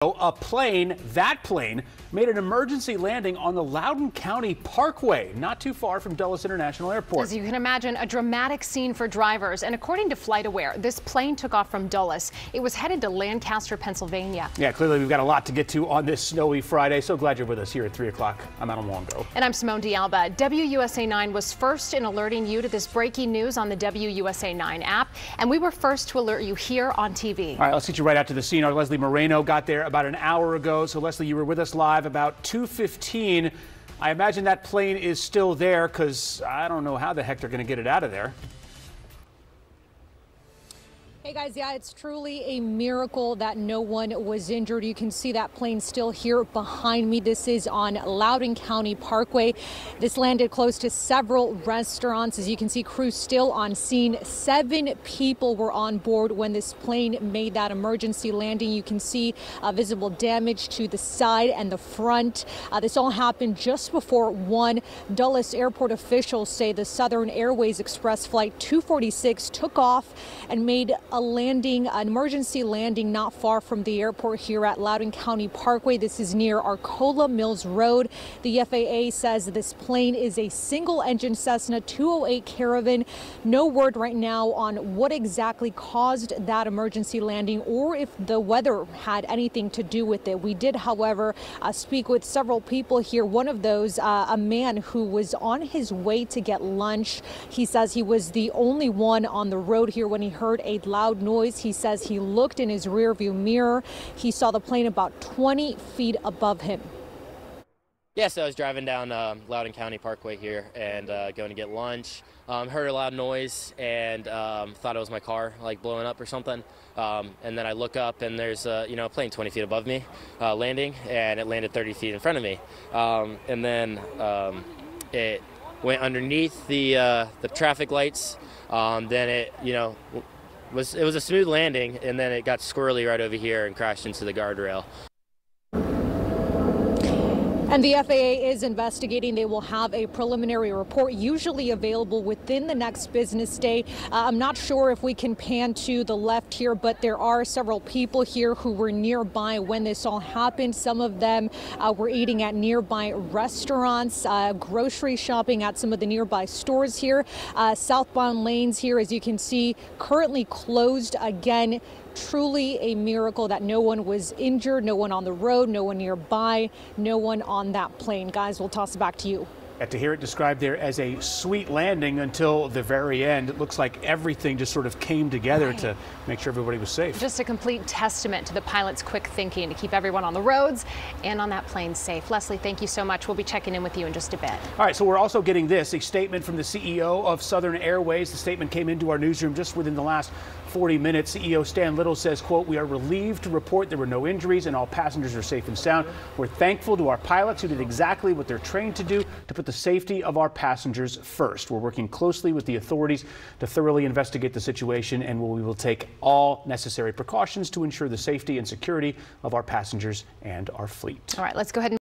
That plane made an emergency landing on the Loudoun County Parkway, not too far from Dulles International Airport. As you can imagine, a dramatic scene for drivers. And according to FlightAware, this plane took off from Dulles. It was headed to Lancaster, Pennsylvania. Yeah, clearly we've got a lot to get to on this snowy Friday. So glad you're with us here at 3 o'clock. I'm Adam Longo. And I'm Simone D'Alba. WUSA 9 was first in alerting you to this breaking news on the WUSA 9 app. And we were first to alert you here on TV. All right, let's get you right out to the scene. Our Leslie Moreno got there about an hour ago. So Leslie, you were with us live about 2:15. I imagine that plane is still there because I don't know how the heck they're going to get it out of there. Hey guys, yeah, it's truly a miracle that no one was injured. You can see that plane still here behind me. This is on Loudoun County Parkway. This landed close to several restaurants. As you can see, crews still on scene. 7 people were on board when this plane made that emergency landing. You can see visible damage to the side and the front. This all happened just before 1. Dulles Airport officials say the Southern Airways Express Flight 246 took off and made an emergency landing not far from the airport here at Loudoun County Parkway. This is near Arcola Mills Road. The FAA says this plane is a single-engine Cessna 208 Caravan. No word right now on what exactly caused that emergency landing or if the weather had anything to do with it. We did, however, speak with several people here. One of those, a man who was on his way to get lunch. He says he was the only one on the road here when he heard a loud noise. He says he looked in his rearview mirror. He saw the plane about 20 feet above him. Yeah, so I was driving down Loudoun County Parkway here and going to get lunch. Heard a loud noise and thought it was my car like blowing up or something. And then I look up and there's a plane 20 feet above me landing, and it landed 30 feet in front of me. And then it went underneath the traffic lights. Then it it was a smooth landing, and then it got squirrely right over here and crashed into the guardrail. And the FAA is investigating. They will have a preliminary report usually available within the next business day. I'm not sure if we can pan to the left here, but there are several people here who were nearby when this all happened. Some of them were eating at nearby restaurants, grocery shopping at some of the nearby stores here. Southbound lanes here, as you can see, currently closed again. Truly a miracle that no one was injured, no one on the road, no one nearby, no one on that plane. Guys, we'll toss it back to you. To hear it described there as a sweet landing until the very end, it looks like everything just sort of came together to make sure everybody was safe. Just a complete testament to the pilot's quick thinking to keep everyone on the roads and on that plane safe. Leslie, thank you so much. We'll be checking in with you in just a bit. All right, so we're also getting a statement from the CEO of Southern Airways. The statement came into our newsroom just within the last 40 minutes. CEO Stan Little says, quote, "We are relieved to report there were no injuries and all passengers are safe and sound. We're thankful to our pilots who did exactly what they're trained to do, to put the safety of our passengers first. We're working closely with the authorities to thoroughly investigate the situation, and we will take all necessary precautions to ensure the safety and security of our passengers and our fleet." All right, let's go ahead and